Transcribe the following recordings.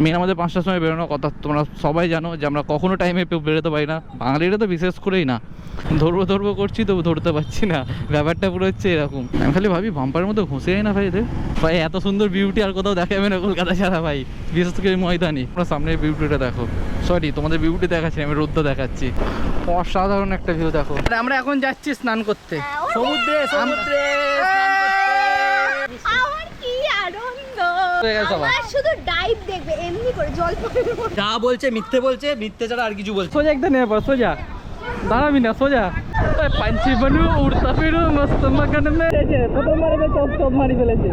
Main আমাদের 5টার সময় বেরোনোর কথা, তোমরা সবাই জানো যে আমরা কখনো টাইমে বেরোতে পারি না, বাঙালিরা তো বিশেষ করেই না। ধরবো করছি তো ধরতে পারছি না, ব্যাপারটা পুরো হচ্ছে এরকম। আমি খালি ভাবি বাম্পারের মধ্যে ঘুষে যাই না ভাই এদের। ভাই এত সুন্দর বিউটি আর কোথাও দেখাবে না কলকাতা ছাড়া ভাই, বিশেষ করে ময়দানে। তোমরা সামনের বিউটিটা দেখো, সরি তোমাদের বিউটি দেখাচ্ছি, আমি রোদ্দ দেখাচ্ছি। অসাধারণ একটা ভিউ দেখো। আমরা এখন যাচ্ছি স্নান করতে সমুদ্রে। শুধু ডাইভ দেখবে, এমনি করে জল যা বলছে মিথ্যে বলছে, মিথ্যে ছাড়া আর কিছু বলছে। সোজা একদম নেবে সোজা, দাঁড়াবি না সোজা। পাঞ্চি বানু উড়তা ফিরু মস্ত মগন মে, প্রথমবারে চপ মারি ফেলেছে।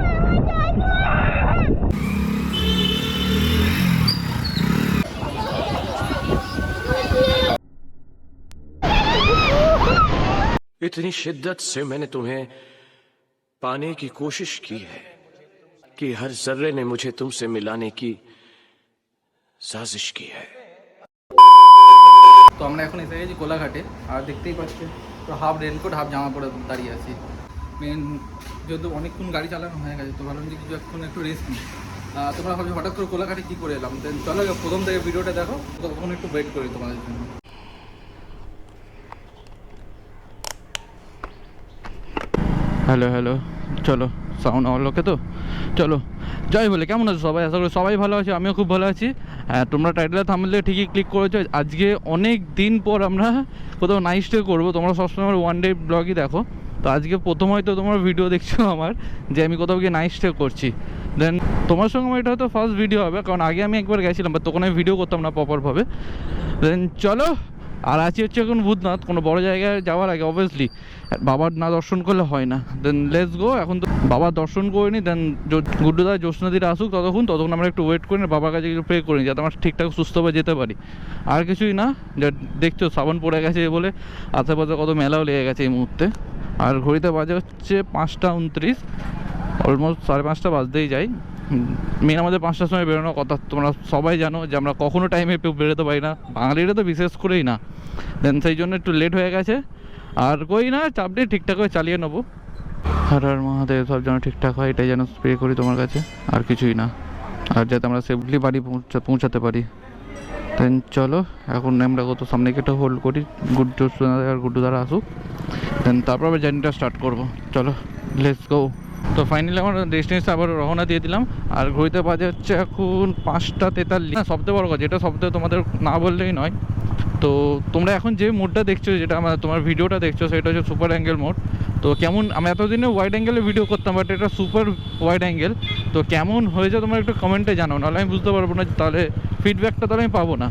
इतनी शिद्दत से मैंने तुम्हें पाने की कोशिश की है कि हर जर्रे ने मुझे तुमसे मिलाने की साजिश की है। তো আমরা এখন এসে গেছি কোলাঘাটে, আর দেখতেই পাচ্ছি তো হাফ রেনকোট হাফ জামা পরে দাঁড়িয়ে আছি। মেন যেহেতু অনেকক্ষণ গাড়ি চালানো হয়ে গেছে, তো ভাবলাম যে কিছু একটু রেস্ট নিই। তোমরা ভাবছো হঠাৎ করে কোলাঘাটে কী করে এলাম, দেন চলো প্রথম থেকে ভিডিওটা দেখো, তখন একটু ওয়েট করি তোমাদের জন্য। হ্যালো চলো সাউন্ড আমার লোকে তো চলো জয় বলে। কেমন আছো সবাই? আশা করি সবাই ভালো আছে, আমিও খুব ভালো আছি। হ্যাঁ, তোমরা টাইটেলে থাম্বনেলে ঠিকই ক্লিক করেছো। আজকে অনেক দিন পর আমরা কোথাও নাইট স্টে করবো। তোমরা সবসময় আমার ওয়ান ডে ব্লগই দেখো, তো আজকে প্রথম হয়তো তোমরা ভিডিও দেখছো আমার যে আমি কোথাও গিয়ে নাইট স্টে করছি। দেন তোমার সঙ্গে আমার এটা হয়তো ফার্স্ট ভিডিও হবে, কারণ আগে আমি একবার গেছিলাম, বাট তখন আমি ভিডিও করতাম না প্রপারভাবে। দেন চলো, আর আছি হচ্ছে এখন ভূতনাথ। কোনো বড় জায়গায় যাওয়ার আগে অবভিয়াসলি বাবার না দর্শন করলে হয় না। Then let's go. এখন তো বাবার দর্শন করে নি, দেন গুড্ডুদা জ্যোৎস্নাদিরা আসুক, ততক্ষণ আমরা একটু ওয়েট করি, বাবার কাছে একটু প্রে করি যাতে আমরা ঠিকঠাক সুস্থভাবে যেতে পারি। আর কিছুই না, যা দেখছো সাবান পড়ে গেছে বলে আশেপাশে কত মেলাও লেগে গেছে এই মুহূর্তে। আর ঘড়িতে বাজে হচ্ছে 5টা 29, অলমোস্ট 5:30 বাজতেই যাই। মেন আমাদের 5টার সময় বেরোনোর কথা, তোমরা সবাই জানো যে আমরা কখনো টাইমে বেরোতে পারি না, বাঙালিরা তো বিশেষ করেই না। দেন সেই জন্য একটু লেট হয়ে গেছে। আর কই না, চাপ দিয়ে ঠিকঠাক করে চালিয়ে নেবো। হর হর মহাদেব, সব যেন ঠিকঠাক হয় এটাই যেন স্প্রে করি তোমার কাছে, আর কিছুই না। আর যাতে আমরা সেফলি বাড়ি পৌঁছাতে পারি। দেন চলো এখন আমরা কত সামনে কেটে হোল্ড করি, গুড্ডু দ্বারা আসুক, দেন তারপর আবার জার্নিটা স্টার্ট করবো। চলো লেটস গো। তো ফাইনালি আমার ডেস্টিনেশন আবার রওনা দিয়ে দিলাম। আর ঘড়িতে বাজে হচ্ছে এখন 5টা 43। সবথেকে বড় কথা, যেটা সবথেকে তোমাদের না বললেই নয়, তো তোমরা এখন যে মোডটা দেখছো, যেটা আমার তোমার ভিডিওটা দেখছো, সেটা হচ্ছে সুপার অ্যাঙ্গেল মোড। তো কেমন, আমি এতদিনে ওয়াইড অ্যাঙ্গেলে ভিডিও করতাম, বাট এটা সুপার ওয়াইড অ্যাঙ্গেল। তো কেমন হয়েছে তোমরা একটু কমেন্টে জানাও, নাহলে আমি বুঝতে পারবো না, তাহলে ফিডব্যাকটা তাহলে আমি পাবো না।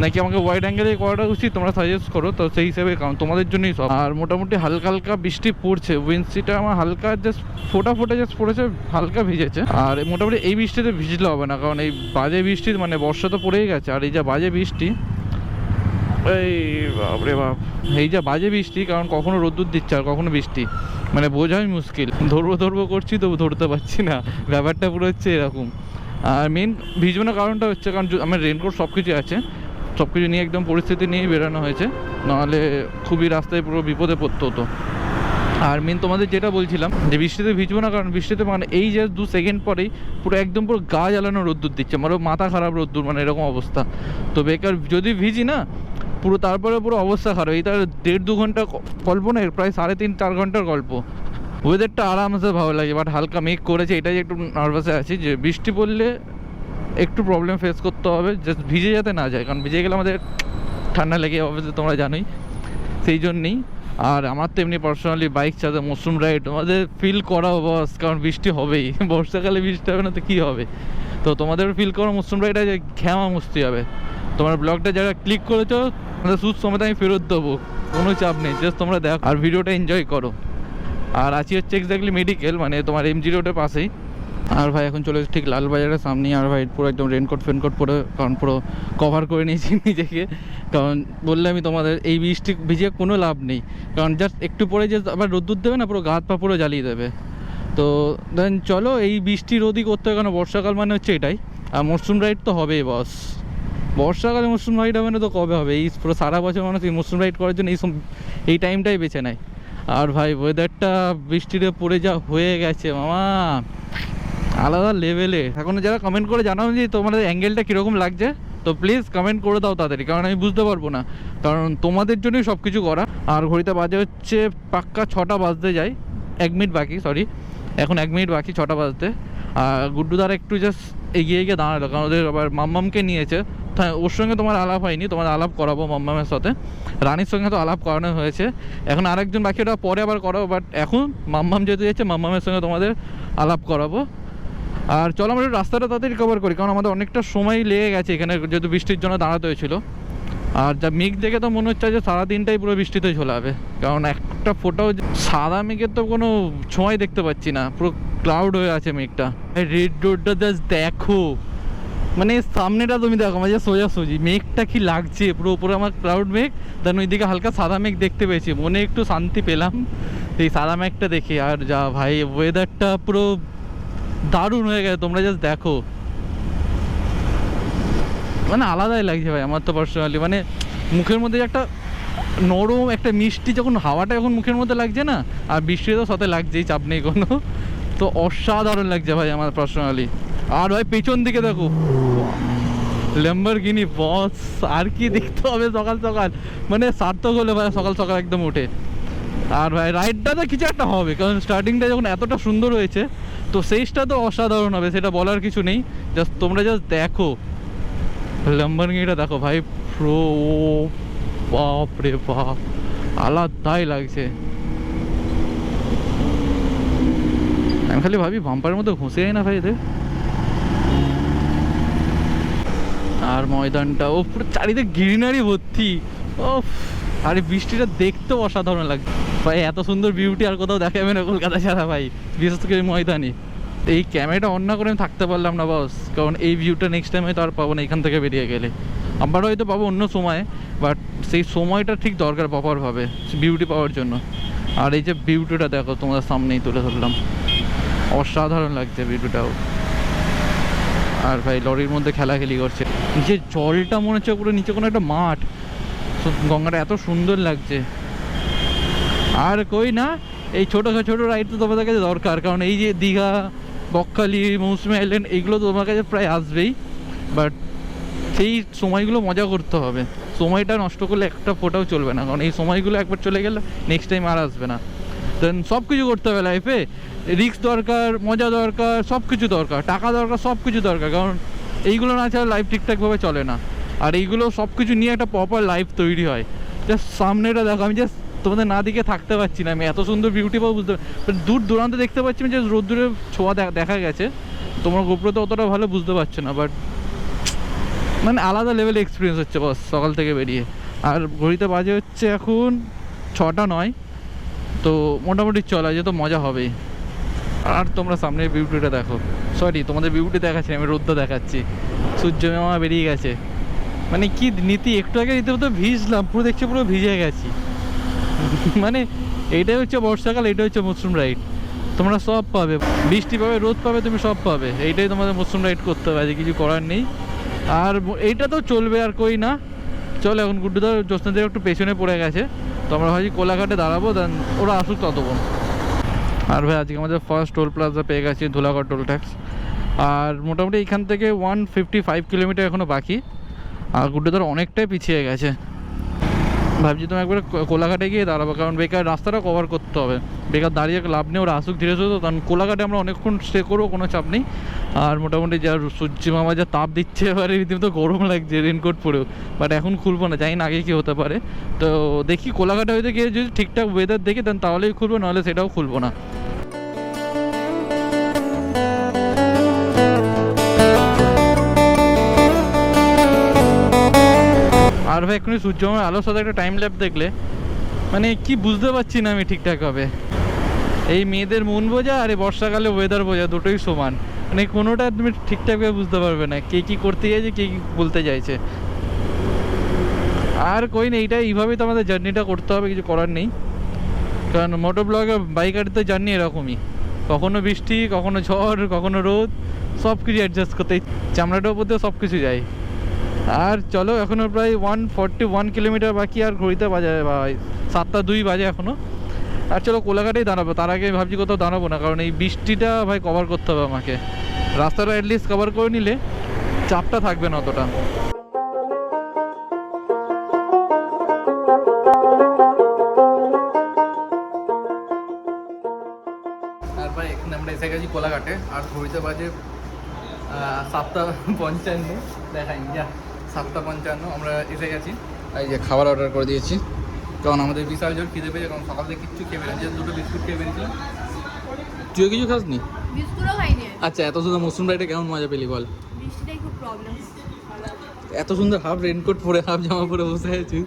নাকি আমাকে ওয়াইড অ্যাঙ্গেলে করাটা উচিত, তোমরা সাজেস্ট করো। তো সেই হিসেবে কারণ তোমাদের জন্যই সব। আর মোটামুটি হালকা হালকা বৃষ্টি পড়ছে, উইন্ডশিটটা আমার হালকা জাস্ট ফোটা জাস্ট পড়েছে, হালকা ভিজেছে। আর মোটামুটি এই বৃষ্টিতে ভিজলে হবে না, কারণ এই বাজে বৃষ্টি, মানে বর্ষা তো পড়েই গেছে, আর এই যা বাজে বৃষ্টি, এই বাপরে বাপ, এই যা বাজে বৃষ্টি, কারণ কখনো রোদ্দুর দিচ্ছে আর কখনো বৃষ্টি, মানে বোঝাই মুশকিল। ধরবো করছি তো ধরতে পারছি না, ব্যাপারটা পুরো হচ্ছে এরকম। আর মেন ভিজবানোর কারণটা হচ্ছে কারণ আমার রেনকোট সব কিছু আছে, সব কিছু নিয়ে একদম পরিস্থিতি নিয়েই বেরোনো হয়েছে, নাহলে খুবই রাস্তায় পুরো বিপদে পড়তে হতো। আর মেন তোমাদের যেটা বলছিলাম যে বৃষ্টিতে ভিজবো না, কারণ বৃষ্টিতে মানে এই যে 2 সেকেন্ড পরেই পুরো একদম পুরো গা জ্বালানো রোদ্দুর দিচ্ছে, মানে মাথা খারাপ রোদ্দুর, মানে এরকম অবস্থা। তো বেকার যদি ভিজি না পুরো, তারপরে পুরো অবস্থা খারাপ। এই তার 1.5-2 ঘন্টা গল্প না, প্রায় 3.5-4 ঘন্টার গল্প। ওয়েদারটা আরামসে ভালো লাগে, বাট হালকা মেঘ করেছে, এটাই একটু নার্ভাসে আছি যে বৃষ্টি পড়লে একটু প্রবলেম ফেস করতে হবে, জাস্ট ভিজে যাতে না যায়, কারণ ভিজে গেলে আমাদের ঠান্ডা লেগে অবশ্যই, তোমরা জানোই, সেই জন্যেই। আর আমার তো এমনি পার্সোনালি বাইক চালাতে মৌসুম রাইড আমাদের ফিল করা বস, কারণ বৃষ্টি হবেই, বর্ষাকালে বৃষ্টি হবে না তো কী হবে। তো তোমাদের ফিল করো মৌসুম রাইডে যে ঘ্যামা মুছতে হবে। তোমার ব্লগটা যারা ক্লিক করেছো আমাদের সুদ সমেত আমি ফেরত দেবো, কোনো চাপ নেই, জাস্ট তোমরা দেখো আর ভিডিওটা এনজয় করো। আর আছি হচ্ছে এক্স্যাক্টলি মেডিকেল, মানে তোমার MG রোডের পাশেই। আর ভাই এখন চলে ঠিক লালবাজারের সামনেই। আর ভাই পুরো একদম রেনকোট পরে, কারণ পুরো কভার করে নিয়েছি নিজেকে, কারণ বললে আমি তোমাদের এই বৃষ্টি ভিজে কোনো লাভ নেই, কারণ জাস্ট একটু পরে যে আবার রোদ্দুর দেবে না, পুরো গা হাত পা পুরো জ্বালিয়ে দেবে। তো দেন চলো, এই বৃষ্টি রোদই করতে হয়, কারণ বর্ষাকাল মানে হচ্ছে এটাই। আর মরশুম রাইড তো হবেই বস, বর্ষাকালে মরশুম রাইড হবে না তো কবে হবে? এই পুরো সারা বছর মানুষ এই মরশুম রাইড করার জন্য এই টাইমটাই বেছে নেয়। আর ভাই ওয়েদারটা বৃষ্টিতে পড়ে যা হয়ে গেছে মামা, আলাদা লেভেলে। এখন যারা কমেন্ট করে জানাও যে তোমাদের অ্যাঙ্গেলটা কীরকম লাগছে, তো প্লিজ কমেন্ট করে দাও তাড়াতাড়ি, কারণ আমি বুঝতে পারবো না, কারণ তোমাদের জন্যই সব কিছু করা। আর ঘড়িতে বাজে হচ্ছে পাক্কা 6টা বাজতে যায়, 1 মিনিট বাকি, সরি এখন 1 মিনিট বাকি 6টা বাজতে। আর গুড্ডুদার একটু জাস্ট এগিয়ে গিয়ে দাঁড়ালো, কারণ ওদের আবার মাম্মামকে নিয়েছে। ওর সঙ্গে তোমার আলাপ হয়নি, তোমার আলাপ করাবো মাম্মামের সাথে। রানীর সঙ্গে তো আলাপ করানো হয়েছে, এখন আরেকজন বাকি, ওটা পরে আবার করাবো। বাট এখন মাম্মাম যেহেতু যাচ্ছে, মাম্মামের সঙ্গে তোমাদের আলাপ করাবো। আর চলো আমরা রাস্তাটা তাড়াতাড়ি কভার করি, কারণ আমাদের অনেকটা সময় লেগে গেছে এখানে, যেহেতু বৃষ্টির জন্য দাঁড়াতে হয়েছিল। আর যা মেঘ দেখে তো মনে হচ্ছে যে সারাদিনটাই পুরো বৃষ্টিতে ঝোলাবে, কারণ একটা ফোটাও সাদা মেঘের তো কোনো ছোঁয়াই দেখতে পাচ্ছি না, পুরো ক্লাউড হয়ে আছে মেঘটা। রেড রোডটা জাস্ট দেখো, মানে সামনেটা তুমি দেখো, আমার যে সোজাসুজি মেঘটা কি লাগছে, পুরো উপরে আমার ক্লাউড মেঘ, দেন ওইদিকে হালকা সাদা মেঘ দেখতে পেয়েছি, মনে একটু শান্তি পেলাম এই সাদা মেঘটা দেখে। আর যা ভাই ওয়েদারটা পুরো দারুণ হয়ে গেছে, তোমরা জাস্ট দেখো, মানে আলাদাই লাগছে ভাই আমার তো পার্সোনালি। মানে মুখের মধ্যে একটা নরম একটা মিষ্টি যখন হাওয়াটা এখন মুখের মধ্যে লাগছে না, আর বৃষ্টি তো সাথে লাগছেই, চাপ নেই কোনো, তো অসাধারণ লাগছে ভাই আমার পার্সোনালি। আর ভাই পেছন দিকে দেখো ল্যাম্বরগিনি বস, আর কি দেখতে হবে সকাল সকাল, মানে সার্থক হলে ভাই সকাল সকাল একদম উঠে। আর ভাই রাইডটা তো কিছু একটা হবে, কারণ স্টার্টিংটা যখন এতটা সুন্দর হয়েছে, তো শেষটা তো অসাধারণ হবে, সেটা বলার কিছু নেই। জাস্ট তোমরা জাস্ট দেখো ল্যাম্বরগিনিটা দেখো ভাই, প্রো বাপ রে বাপ, আলাদাই লাগছে। আমি খালি ভাবি বাম্পারের মধ্যে ঘুষে যায় না ভাই এদের। আর ময়দানটা ও পুরো চারিদিকে গ্রিনারি ভর্তি, ও আরে বৃষ্টিটা দেখতেও অসাধারণ লাগছে ভাই, এত সুন্দর বিউটি আর কোথাও দেখা যাবে না কলকাতা ছাড়া ভাই, বিশেষ করে ময়দানে। এই ক্যামেরাটা অন না করে আমি থাকতে পারলাম না বস, কারণ এই ভিউটা নেক্সট টাইম হয়তো আর পাবো না এখান থেকে বেরিয়ে গেলে, আবার হয়তো পাবো অন্য সময়, বাট সেই সময়টা ঠিক দরকার প্রপারভাবে বিউটি পাওয়ার জন্য। আর এই যে বিউটিটা দেখো তোমাদের সামনেই তুলে ধরলাম, অসাধারণ লাগছে বিউটিটাও। আর ভাই লরির মধ্যে খেলাখেলি করছে, যে জলটা মনে হচ্ছে পুরো নিচে কোনো একটা মাঠ, গঙ্গাটা এত সুন্দর লাগছে। আর কই না, এই ছোটো ছোটো রাইড তো তোমাদের কাছে দরকার, কারণ এই যে দীঘা, বকখালি, মৌসুমী আইল্যান্ড, এগুলো তোমার কাছে প্রায় আসবেই, বাট সেই সময়গুলো মজা করতে হবে, সময়টা নষ্ট করলে একটা ফোটাও চলবে না, কারণ এই সময়গুলো একবার চলে গেলে নেক্সট টাইম আর আসবে না। দেন সব কিছু করতে হবে লাইফে, রিস্ক দরকার, মজা দরকার, সব কিছু দরকার, টাকা দরকার, সব কিছু দরকার, কারণ এইগুলো না ছাড়া লাইফ ঠিকঠাকভাবে চলে না। আর এইগুলো সব কিছু নিয়ে একটা প্রপার লাইফ তৈরি হয়। জাস্ট সামনেটা দেখো, আমি জাস্ট তোমাদের না দিকে থাকতে পারছি না, আমি এত সুন্দর বিউটি পাবো বুঝতে, দূর দূরান্ত দেখতে পাচ্ছি আমি, যে রোদ্দুরের ছোঁয়া দেখা গেছে, তোমার গোপ্রোতে অতটা ভালো বুঝতে পারছো না, বাট মানে আলাদা লেভেল এক্সপিরিয়েন্স হচ্ছে বস সকাল থেকে বেরিয়ে। আর ঘড়িতে বাজে হচ্ছে এখন 6টা 9, তো মোটামুটি চলা যেত, মজা হবেই। আর তোমরা সামনের বিউটিটা দেখো, সরি তোমাদের বিউটি দেখাচ্ছি, আমি রোদ্দা দেখাচ্ছি, সূর্য মামা বেরিয়ে গেছে, মানে কি নীতি, একটু আগে রীতিমতো ভিজলাম, পুরো দেখছি পুরো ভিজে গেছি। মানে এইটাই হচ্ছে বর্ষাকাল, এইটাই হচ্ছে মৌসুম রাইড, তোমরা সব পাবে, বৃষ্টি পাবে, রোদ পাবে, তুমি সব পাবে, এইটাই তোমাদের মৌসুম রাইড করতে হবে, কিছু করার নেই। আর এইটা তো চলবে, আর কই না, চলো এখন গুড্ডুদার জ্যোৎস্নাদের একটু পেছনে পড়ে গেছে, তো আমরা ভাবছি কোলাঘাটে দাঁড়াবো, দেন ওরা আসুক ততক্ষণ। আর ভাই আজকে আমাদের ফার্স্ট টোল প্লাজা পেয়ে গেছি, ধুলাগড় টোল ট্যাক্স। আর মোটামুটি এখান থেকে 155 কিলোমিটার এখনও বাকি, আর গুড্ডুদার অনেকটাই পিছিয়ে গেছে। ভাবছি তুমি একবার কোলাঘাটে গিয়ে দাঁড়াবো, কারণ বেকার রাস্তাটা কভার করতে হবে, বেকার দাঁড়িয়ে লাভ নেই, ওরা আসুক ধীরে ধীরে, কারণ কোলাঘাটে আমরা অনেকক্ষণ স্টে করবো, কোনো চাপ নেই। আর মোটামুটি যা সূর্য মামা যা তাপ দিচ্ছে, এবারে রীতিমতো গরম লাগছে রেনকোট পরেও, বাট এখন খুলবো না, জানি না আগে কি হতে পারে। তো দেখি কোলাঘাটে হয়তো গিয়ে যদি ঠিকঠাক ওয়েদার দেখি দেন তাহলেই খুলবো, নাহলে সেটাও খুলবো না। আর ভাই এক্ষুনি সূর্য মামার আলোর সাথে একটা টাইম ল্যাপ দেখলে মানে কি বুঝতে পারছি না আমি ঠিকঠাকভাবে, এই মেয়েদের মন বোঝা আর এই বর্ষাকালে ওয়েদার বোঝা দুটোই সমান, মানে কোনোটা তুমি ঠিকঠাকভাবে বুঝতে পারবে না কে কী করতে চাইছে, কে কী বলতে চাইছে। আর কই না, এইটা এইভাবেই তো আমাদের জার্নিটা করতে হবে, কিছু করার নেই, কারণ মোটর ব্লগের বাইকারদের জার্নি এরকমই, কখনো বৃষ্টি, কখনো ঝড়, কখনো রোদ, সব কিছু অ্যাডজাস্ট করতে, চামড়াটার উপর দিয়ে সব কিছু যায়। আর চলো এখনও প্রায় 141 কিলোমিটার বাকি, আর ঘড়িতে বাজে ভাই 7টা 2 বাজে এখনও। আর চলো কোলাঘাটেই দাঁড়াবো, তার আগে ভাবছি কোথাও দাঁড়াবো না, কারণ এই বৃষ্টিটা ভাই কভার করতে হবে আমাকে। রাস্তাটা অ্যাটলিস্ট কভার করে নিলে চাপটা থাকবে না অতটা। তারপর এখানে আমরা এসে গেছি কোলাঘাটে, আর ঘড়িতে বাজে 7:55। দেখাইনি যা 7:55 আমরা এসে গেছি। এই যে খাবার অর্ডার করে দিয়েছি, কারণ আমাদের বিশাল জোর খিদে পেয়েছে, কারণ সকাল থেকে কিচ্ছু খেয়ে বেরোচ্ছে, দুটো বিস্কুট খেয়ে বেরিয়েছিলাম। তুইও কিছু খাসনি? বিস্কুটও খাইনি। আচ্ছা, এত সুন্দর মৌসুম রাইডে কেমন মজা পেলি বল? বৃষ্টিটাই খুব প্রবলেম। এত সুন্দর হাফ রেনকোট পরে হাফ জামা পরে বসে আছি,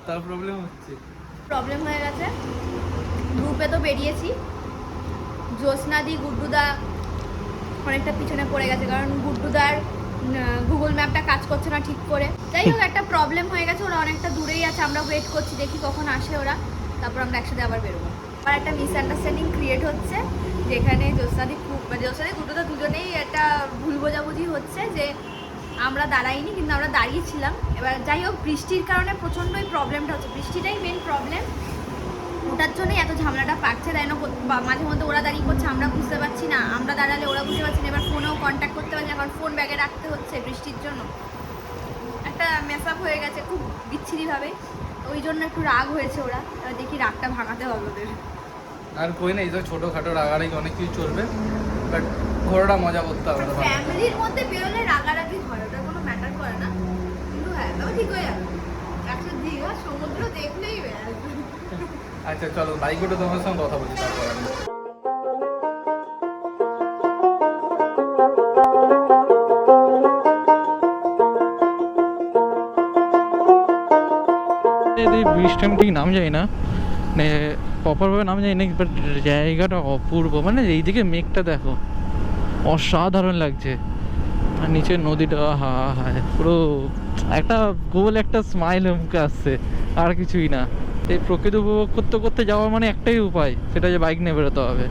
তার প্রবলেম হচ্ছে। প্রবলেম হয়ে গেছে। গ্রুপে তো বেরিয়েছি, জ্যোৎস্নাদি গুড্ডুদা অনেকটা পিছনে পড়ে গেছে, কারণ গুড্ডুদার গুগল ম্যাপটা কাজ করছে না ঠিক করে। যাই হোক, একটা প্রবলেম হয়ে গেছে, ওরা অনেকটা দূরেই আছে, আমরা ওয়েট করছি দেখি কখন আসে ওরা, তারপর আমরা একসাথে আবার বেরোবো। আর একটা মিসআন্ডারস্ট্যান্ডিং ক্রিয়েট হচ্ছে, যেখানে জ্যোৎস্নাদি গুড্ডুদা দুজনেই একটা ভুল বোঝাবুঝি হচ্ছে যে আমরা দাঁড়াইনি, কিন্তু আমরা দাঁড়িয়েছিলাম। এবার যাই হোক, বৃষ্টির কারণে প্রচণ্ডই প্রবলেমটা হচ্ছে, বৃষ্টিটাই মেন প্রবলেম, ওটার জন্যই এত ঝামেলাটা পাচ্ছে। তাই না, মাঝে মধ্যে ওরা দাঁড়িয়ে করছে, আমরা বুঝতে পারছি না, আমরা দাঁড়ালে ওরা বুঝতে পারছি না, এবার ফোনেও কন্ট্যাক্ট করতে পারছি না, এখন ফোন ব্যাগে রাখতে হচ্ছে বৃষ্টির জন্য। একটা মেস আপ হয়ে গেছে খুব বিচ্ছিরিভাবে, ওই জন্য একটু রাগ হয়েছে ওরা। এবার দেখি রাগটা ভাঙাতে হবে ওদের। আর কই না, এই তো ছোটোখাটো রাগারাগি অনেক কিছু চলবে, বাট ঘোরাটা মজা করতে হবে। ফ্যামিলির মধ্যে বেরোলে রাগারাগি হয়, ওটা কোনো ম্যাটার করে না, কিন্তু হ্যাঁ তবে ঠিক হয়ে যাবে। একটা দীঘা সমুদ্র দেখলেই হয়ে যাবে। আচ্ছা চলো, বাইক ওটা তোমার সঙ্গে কথা বলছি তারপর আমি। বৃষ্টি আমি ঠিক নাম যাই না, মানে প্রপারভাবে নাম যাই না, বাট জায়গাটা অপূর্ব। মানে এইদিকে মেঘটা দেখো, অসাধারণ লাগছে, আর নিচে নদীটা হা হায়, পুরো একটা গোল একটা স্মাইল মুখে আসছে, আর কিছুই না। এই প্রকৃতি উপভোগ করতে করতে যাওয়ার মানে একটাই উপায়, সেটা যে বাইক নিয়ে বেরোতে হবে।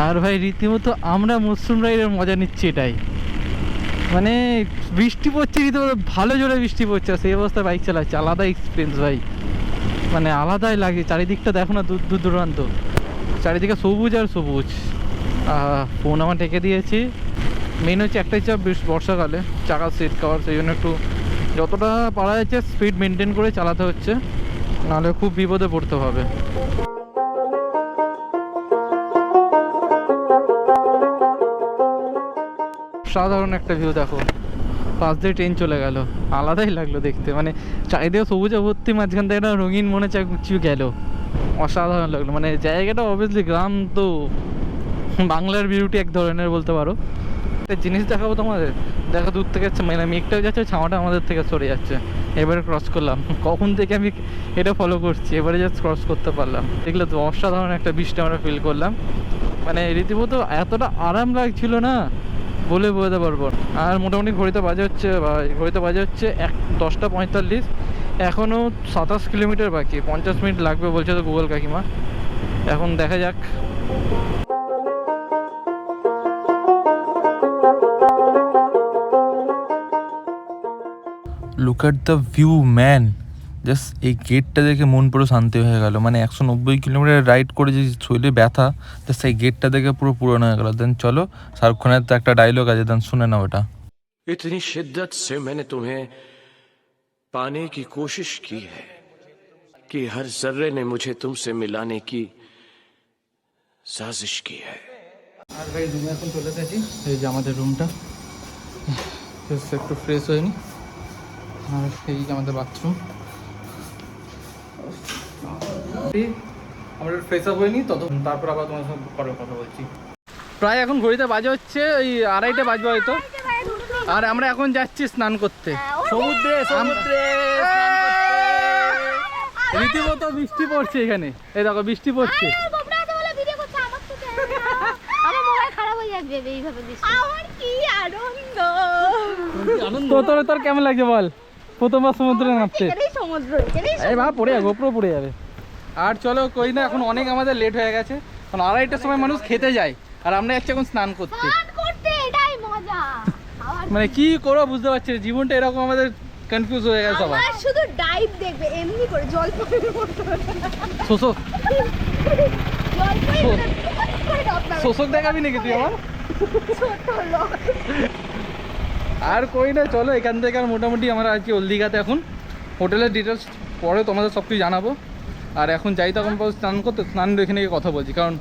আর ভাই রীতিমতো আমরা মৌসুম রাইডের মজা নিচ্ছি এটাই, মানে বৃষ্টি পড়ছে রীতিমতো, ভালো জোরে বৃষ্টি পড়ছে, সেই অবস্থায় বাইক চালাচ্ছে, আলাদা এক্সপিরিয়েন্স ভাই, মানে আলাদাই লাগে। চারিদিকটা দেখো না, দূর দূর দূরান্ত চারিদিকে সবুজ আর সবুজ। ফোন আমার ঢেকে দিয়েছি, মেন হচ্ছে একটাই চাপ, বর্ষাকালে চাকা সিট কভার, সেই জন্য একটু যতটা পারা যাচ্ছে স্পিড মেনটেন করে চালাতে হচ্ছে, নাহলে খুব বিপদে পড়তে হবে। সাধারণ একটা ভিউ দেখো, পাশ দিয়ে ট্রেন চলে গেল, আলাদাই লাগলো দেখতে, মানে চারিদিকে সবুজে ভর্তি, মাঝখান থেকে একটা রঙিন মনে হচ্ছে কিছু গেল, অসাধারণ লাগলো। মানে জায়গাটা অবভিয়াসলি গ্রাম তো, বাংলার বিউটি এক ধরনের বলতে পারো। একটা জিনিস দেখাবো তোমাদের, দেখো দূর থেকে মানে মেঘটা যাচ্ছে, ছাওয়াটা আমাদের থেকে সরে যাচ্ছে। এবারে ক্রস করলাম, কখন থেকে আমি এটা ফলো করছি, এবারে জাস্ট ক্রস করতে পারলাম, দেখলে তো অসাধারণ একটা বৃষ্টি আমরা ফিল করলাম। মানে রীতিমতো এতটা আরাম লাগছিল না, বলে বোঝাতে পারবো। আর মোটামুটি ঘড়িতে বাজে হচ্ছে 10:45, এখনও 27 কিলোমিটার বাকি, 50 মিনিট লাগবে বলছে তো গুগল কাকিমা, এখন দেখা যাক। Look at the view man, just এই গেটটা দেখে মন পুরো শান্তি হয়ে গেল। মানে 190 কিলোমিটার রাইড করে যে শরীরে ব্যথা, জাস্ট এই গেটটা দেখে পুরো পূরণ হয়ে গেল। দেন চলো, শাহরুখ খানের তো একটা ডায়লগ আছে, দেন শুনে নাও ওটা। इतनी शिद्दत से मैंने तुम्हें पाने की कोशिश की है कि हर जर्रे ने मुझे तुमसे मिलाने की साजिश की है। আর ভাই রুমে এখন চলে এসেছি, এই যে আমাদের রুমটা, একটু ফ্রেশ হয়ে নি, আর এই যে আমাদের বাথরুম, আমরা ফ্রেশ আপ হয়ে নি তারপর আবার তোমার সঙ্গে পরে কথা বলছি। প্রায় এখন ঘড়িতে বাজে হচ্ছে ওই 2:30 বাজবে হয়তো, আর আমরা এখন যাচ্ছি স্নান করতে সমুদ্রে। রীতিমতো বৃষ্টি পড়ছে এখানে, এই দেখো বৃষ্টি পড়ছে। তোর কেমন লাগছে বল, প্রথমবার সমুদ্রে নামতে? এই মা পড়ে যাবে, গোপ্রো পড়ে যাবে। আর চলো কই না, এখন অনেক আমাদের লেট হয়ে গেছে, কারণ 2:30টার সময় মানুষ খেতে যায়, আর আমরা যাচ্ছি এখন স্নান করতে। মানে কি করবো বুঝতে পারছি, জীবনটা এরকম আমাদের কনফিউজ হয়ে গেছে সবাই। শুধু ডাইভ দেখবে, এমনি করে জল পড়ে শোষক শোষক দেখাবি নাকি তুই আমার? ছোট লোক আর কই না, চলো এখান থেকে আর মোটামুটি আমরা আজকে ওল্ড দীঘাতে এখন হোটেলের ডিটেলস পরে তোমাদের সব কিছু জানাবো। আর এখন যাই তখন স্নান করতে, স্নান এখানে গিয়ে কথা বলছি, কারণ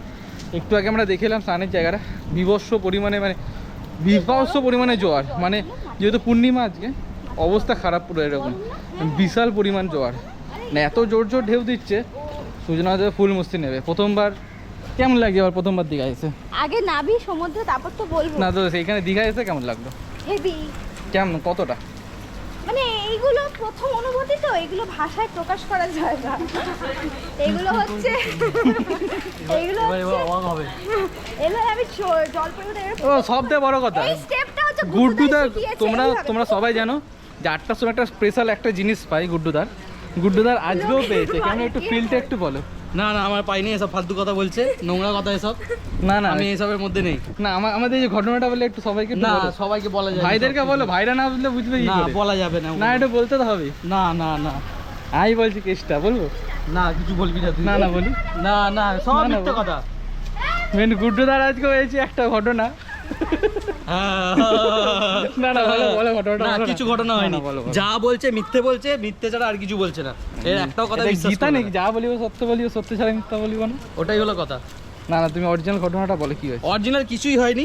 একটু আগে আমরা দেখে এলাম স্নানের জায়গাটা বিভৎস পরিমাণে জোয়ার, মানে যেহেতু পূর্ণিমা আজকে অবস্থা খারাপ পুরো এরকম বিশাল পরিমাণ জোয়ার, মানে এত জোর জোর ঢেউ দিচ্ছে সুজনা ফুল মস্তি নেবে। প্রথমবার কেমন লাগছে আবার প্রথমবার দীঘায় এসে? আগে নাবি সমুদ্রে, তারপর তো বলবো। না তো সেইখানে দীঘায় এসে কেমন লাগলো? হেভি। কেমন, কতটা? মানে এইগুলো প্রথম অনুভূতি তো, এগুলো ভাষায় প্রকাশ করা যায় না। এগুলো হচ্ছে এবার আমি জল পরিবর্তন ও সবথেকে বড় কথা, এই স্টেপটা হচ্ছে গুড্ডুদার, তোমরা সবাই জানো যে 8টার সময় একটা স্পেশাল একটা জিনিস পাই গুড্ডুদার আজকেও পেয়েছে। কেন একটু ফিলটা একটু বলো। না আমার পাইনি, এসব ফালতু কথা বলছে, নোংরা কথা এসব। না আমি এসবের মধ্যে নেই। না আমাদের এই যে ঘটনাটা বলে একটু সবাইকে না সবাইকে বলা যায়, ভাইদেরকে বলো, ভাইরা না বুঝলে বুঝবে কি না, করে? বলা যাবে না। না এটা বলতে তো হবে। না আমি বলছি কেসটা বলবো না, কিছু বলবি না তুই। না বলি না সব না, মিথ্যে কথা। মেন গুড্ডুদার আজকে হয়েছে একটা ঘটনা। না বলো ঘটনাটা। না কিছু ঘটনা হয়নি, যা বলছে মিথ্যে বলছে, মিথ্যে ছাড়া আর কিছু বলছে না। এর একটাও কথা বিশ্বাস গীতা করবে নাকি, যা বলিব সত্য বলিব, সত্য ছাড়া মিথ্যা বলিব না, ওটাই হলো কথা। না তুমি অরিজিনাল ঘটনাটা বলে কি হয়েছে? অরিজিনাল কিছুই হয়নি।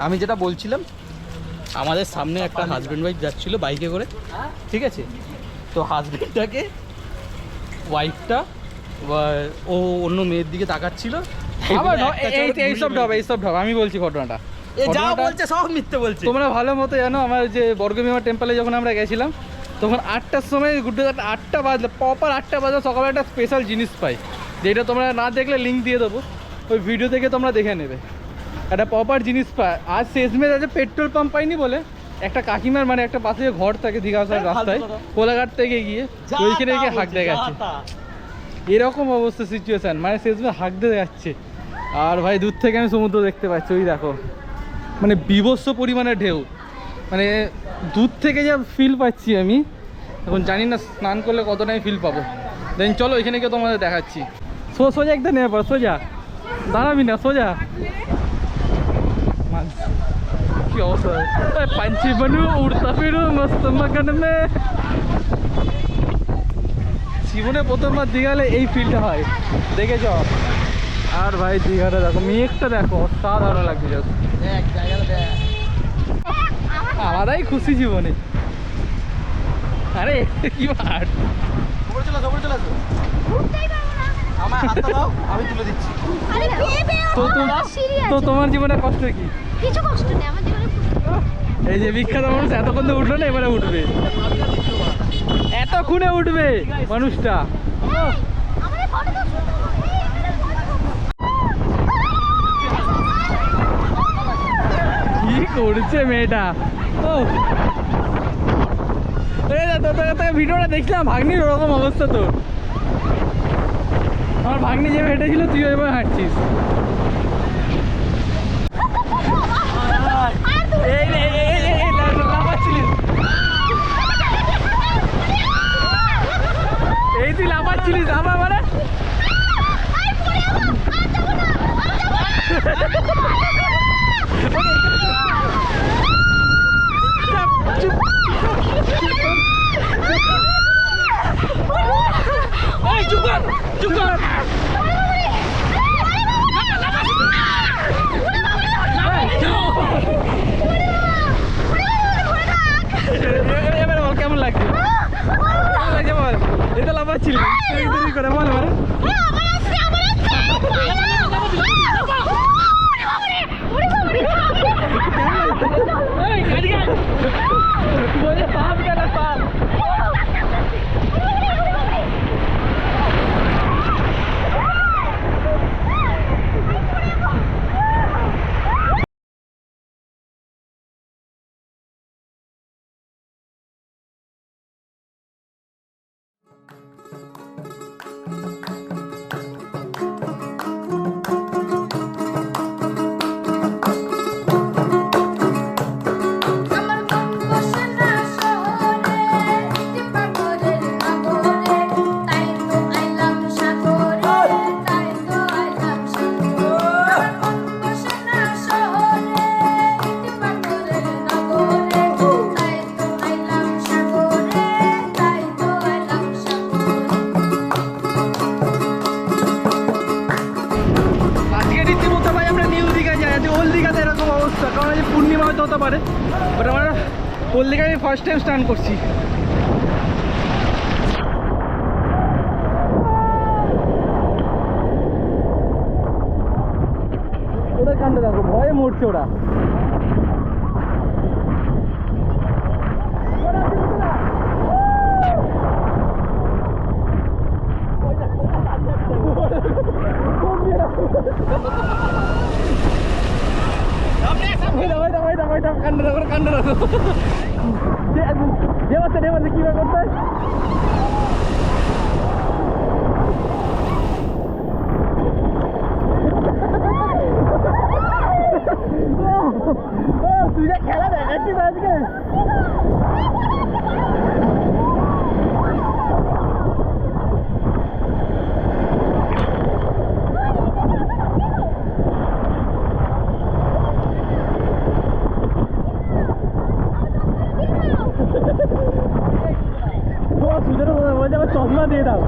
আমি যেটা বলছিলাম, আমাদের সামনে একটা হাজব্যান্ড ওয়াইফ যাচ্ছিল বাইকে করে, ঠিক আছে? তো হাজব্যান্ডটাকে ওয়াইফটা ও অন্য মেয়ের দিকে তাকাচ্ছিল। আবার এইসব ঢব আমি বলছি ঘটনাটা। যা বলছে সব মিথ্যে বলছে। তোমরা ভালো মতো জানো, আমার যে বর্গভীমা টেম্পলে যখন আমরা গেছিলাম তখন 8টার সময় গুড্ডুদার 8টা বাজলে, প্রপার 8টা বাজলে সকালে একটা স্পেশাল জিনিস পাই, যেটা তোমরা না দেখলে লিঙ্ক দিয়ে দেবো, ওই ভিডিও থেকে তোমরা দেখে নেবে। একটা প্রপার জিনিস পায়। আজ শেষমেশ আছে পেট্রোল পাম্প পাইনি বলে একটা কাকিমার, মানে একটা পাশে ঘর থাকে দীঘা আসার রাস্তায়, কোলাঘাট থেকে গিয়ে ওইখানে গিয়ে হাঁক দিয়ে গেছে। এরকম অবস্থা সিচুয়েশান, মানে শেষমেশ হাঁক দিয়ে যাচ্ছে। আর ভাই দূর থেকে আমি সমুদ্র দেখতে পাচ্ছি, ওই দেখো মানে বিভৎস পরিমাণে ঢেউ, মানে দূর থেকে যা ফিল পাচ্ছি আমি। এখন জানি না স্নান করলে কতটাই ফিল পাবো। দেন চলো এখানে গিয়ে তোমাদের দেখাচ্ছি। সোজা একটা নেওয়ার পর সোজা দাঁড়াবি না, সোজা কি অবস্থা। পাঞ্চি বানু উড়তা ফিরু মস্ত মাকান মে। জীবনে প্রথমবার দীঘালে এই ফিলটা হয়, দেখেছ? আর ভাই দীঘাটা দেখো, মেঘটা দেখো, অসাধারণ লাগছে। জাস্ট আমারাই খুশি জীবনে। আরে কি বার আমি তুলে দিচ্ছি। তো তোমার জীবনে কষ্ট কি? কিছু কষ্ট নেই আমার জীবনে। এই যে বিখ্যাত মানুষ এতক্ষণ তো উঠলো না, এবারে উঠবে, এতক্ষণে উঠবে মানুষটা। কি করছে মেয়েটা? ও ভিডিওটা দেখলাম, ভাগ্নির ওরকম অবস্থা তোর। আমার ভাগ্নি যে হেঁটেছিল তুই এবার হাঁটছিস। এই তুই লাফাচ্ছিলিস আমার মানে এবারে বল কেমন লাগছে? বল এটা লাফাচ্ছিলি করে বল এবারে। হয়তো হতে পারে, বাট আমার হলদিকে আমি ফার্স্ট টাইম স্নান করছি। ওদের কাণ্ড দেখো, ভয়ে মরছে ওরা। কাণ্ড দেখো, কাণ্ড দেখো, যে বাচ্চা কি করতে হয়। তুই যা খেলা দেখাচ্ছিস আজকে। চশমা দিয়ে দাও।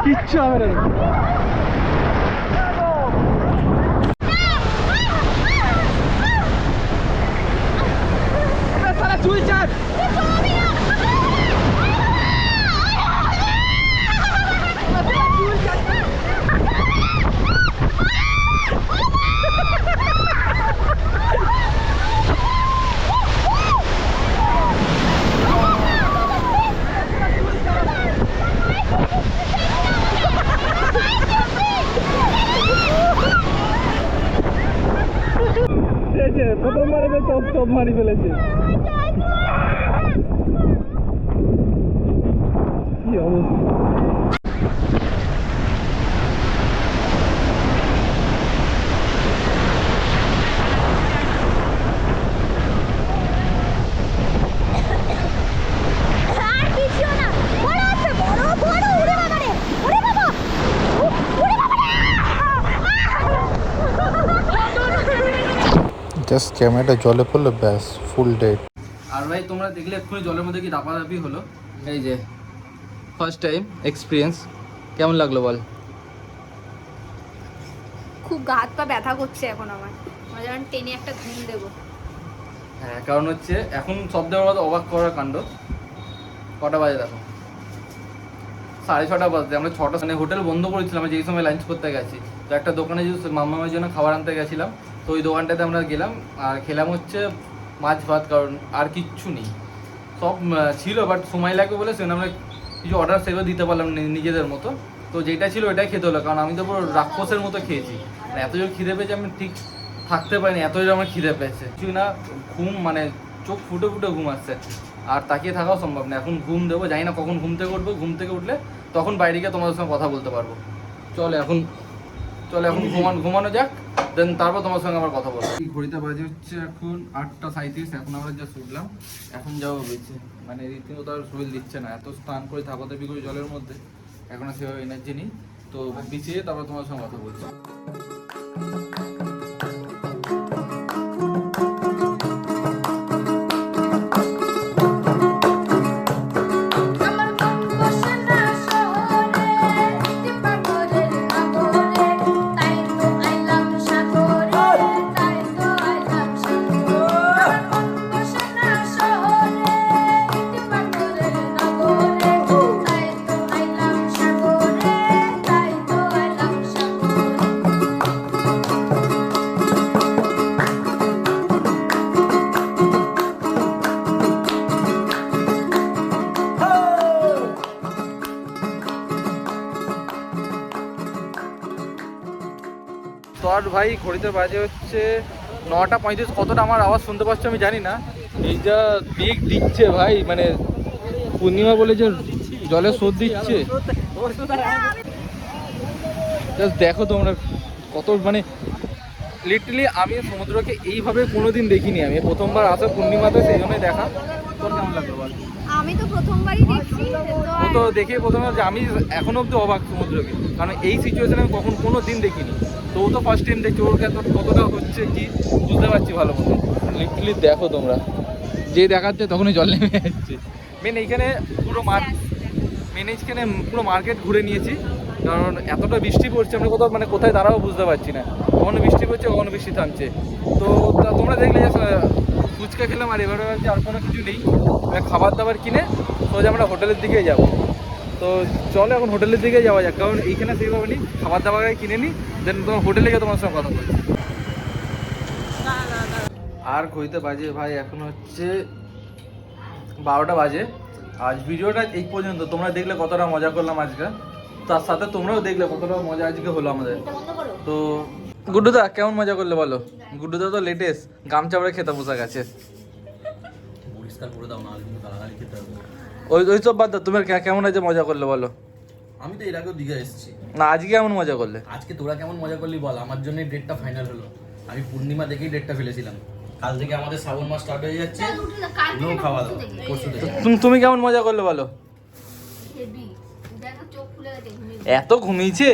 কিচ্ছু হবে না। চুল চাপ প্রথমবারে তো চপ চপ মারি ফেলেছে। কি অবস্থা। জাস্ট ক্যামেরাটা জলে পড়লো, ব্যাস ফুল ডেট। আর ভাই তোমরা দেখলে এক্ষুনি জলের মধ্যে কি দাপাদাপি হলো। এই যে ফার্স্ট টাইম এক্সপিরিয়েন্স, কেমন লাগলো বল? খুব গা হাত পা ব্যথা করছে এখন আমার, যেমন টেনে একটা ঘুম দেবো। হ্যাঁ, কারণ হচ্ছে এখন সব দেওয়ার অবাক করার কাণ্ড। কটা বাজে দেখো, 6:30 বাজে। আমরা 6টা মানে হোটেল বন্ধ করেছিলাম যেই সময় লাঞ্চ করতে গেছি। তো একটা দোকানে মামার জন্য খাবার আনতে গেছিলাম, তো ওই দোকানটাতে আমরা গেলাম আর খেলাম হচ্ছে মাছ ভাত, কারণ আর কিচ্ছু নেই। সব ছিল বাট সময় লাগবে বলে সেখানে আমরা কিছু অর্ডার সেভাবে দিতে পারলাম নিজেদের মতো। তো যেটা ছিল ওইটাই খেতে হলো, কারণ আমি তো পুরো রাক্ষসের মতো খেয়েছি। মানে এত জোর খিদে পেয়েছে আমি ঠিক থাকতে পারিনি, এত জোর আমার খিদে পেয়েছে। কিছুই না, ঘুম মানে চোখ ফুটে ফুটে ঘুম আসছে, আর তাকিয়ে থাকাও সম্ভব না। এখন ঘুম দেবো, জানি না কখন ঘুম থেকে উঠবো। ঘুম থেকে উঠলে তখন বাইরে গিয়ে তোমাদের সঙ্গে কথা বলতে পারবো। চলে এখন ঘুমানো যাক, দেন তারপর তোমার সঙ্গে আমার কথা বলবো। ঘড়িতে বাজে হচ্ছে এখন 8:37। এখন আমরা যা উঠলাম, এখন যাবো বেঁচে, মানে রীতিমতো আর শরীর দিচ্ছে না। এত স্নান করে থাকাতাপি করে জলের মধ্যে, এখন সেভাবে এনার্জি নেই। তো বিছিয়ে তারপর তোমার সঙ্গে কথা বলছি। শর্ট ভাই, ঘড়িতে বাজে হচ্ছে 9:35। কতটা আমার আওয়াজ শুনতে পাচ্ছ আমি জানি না। এই যা বেগ দিচ্ছে ভাই, মানে পূর্ণিমা বলে যে জলে স্রোত দিচ্ছে, জাস্ট দেখো তোমরা কত, মানে লিটারালি আমি সমুদ্রকে এইভাবে কোনোদিন দেখিনি। আমি প্রথমবার আসা পূর্ণিমাতে, সেই জন্যই দেখা। তোর কেমন লাগলো বল? আমি তো প্রথমবারই দেখছি ও তো দেখে প্রথমে যে আমি এখনো অব্দি অবাক সমুদ্রকে, কারণ এই সিচুয়েশনে আমি কখন কোনো দিন দেখিনি। তো ও তো ফার্স্ট টাইম দেখছি, ওর কতটা হচ্ছে কি বুঝতে পারছি ভালো মতো। লিটারালি দেখো তোমরা, যে দেখাচ্ছে তখনই জল নেমে যাচ্ছে। এইখানে পুরো মার্কেট ঘুরে নিয়েছি, কারণ এতটা বৃষ্টি পড়ছে, আমরা কোথায় দাঁড়াবো বুঝতে পারছি না। কখনো বৃষ্টি পড়ছে, কখনো বৃষ্টি থামছে। তো তোমরা দেখলে যে ফুচকা খেলাম, আর এবারে ভাবছি আর কোনো কিছু নেই, খাবার দাবার কিনে সোজা আমরা হোটেলের দিকে যাব। তো চলো এখন হোটেলের দিকে যাওয়া যাক, কারণ এইখানে সেইভাবে নিই, খাবার দাবার কিনে নিই, দেন তোমার হোটেলে গিয়ে তোমার সঙ্গে কথা বলছি। আর ঘড়িতে বাজে ভাই এখন হচ্ছে 12টা বাজে। আজ ভিডিওটা এই পর্যন্ত, তোমরা দেখলে কতটা মজা করলাম আজকে, তার সাথে তোমরাও দেখলে কতটা মজা আজকে হলো আমাদের। তো গুড্ডুদা কেমন মজা করলে বলো? গুড্ডুদা তো লেটেস্ট গামছা পরে খেতে বসে গেছে। ওই সব বাদ দাও, তুমি কেমন আছে মজা করলে বলো? আমি তো এর আগেও দীঘা এসেছি। না আজকে কেমন মজা করলে? আজকে তোরা কেমন মজা করলি বল? আমার জন্য ডেটটা ফাইনাল হলো। আমি পূর্ণিমা দেখেই ডেটটা ফেলেছিলাম। কাল থেকে আমাদের শ্রাবণ মাস স্টার্ট হয়ে যাচ্ছে, নো খাওয়া দাওয়া পরশু থেকে। তুমি কেমন মজা করলে বলো? এত ঘুমিয়েছে,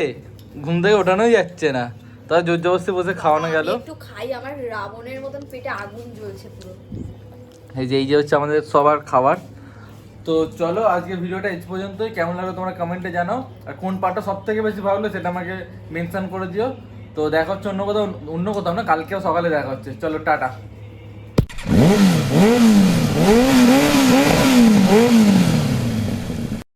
ঘুম থেকে ওঠানোই যাচ্ছে না, তার জোর জবরদস্তি বসে খাওয়ানো গেল। একটু খাই, আমার রাবণের মতন পেটে আগুন জ্বলছে পুরো। এই যে হচ্ছে আমাদের সবার খাবার। তো চলো আজকে ভিডিওটা এই পর্যন্তই। কেমন লাগলো তোমরা কমেন্টে জানাও, আর কোন পার্টটা সব থেকে বেশি ভালো লাগলো সেটা আমাকে মেনশন করে দিও। তো দেখা হচ্ছে অন্য কোথাও না, কালকেও সকালে দেখা হচ্ছে। চলো টাটা।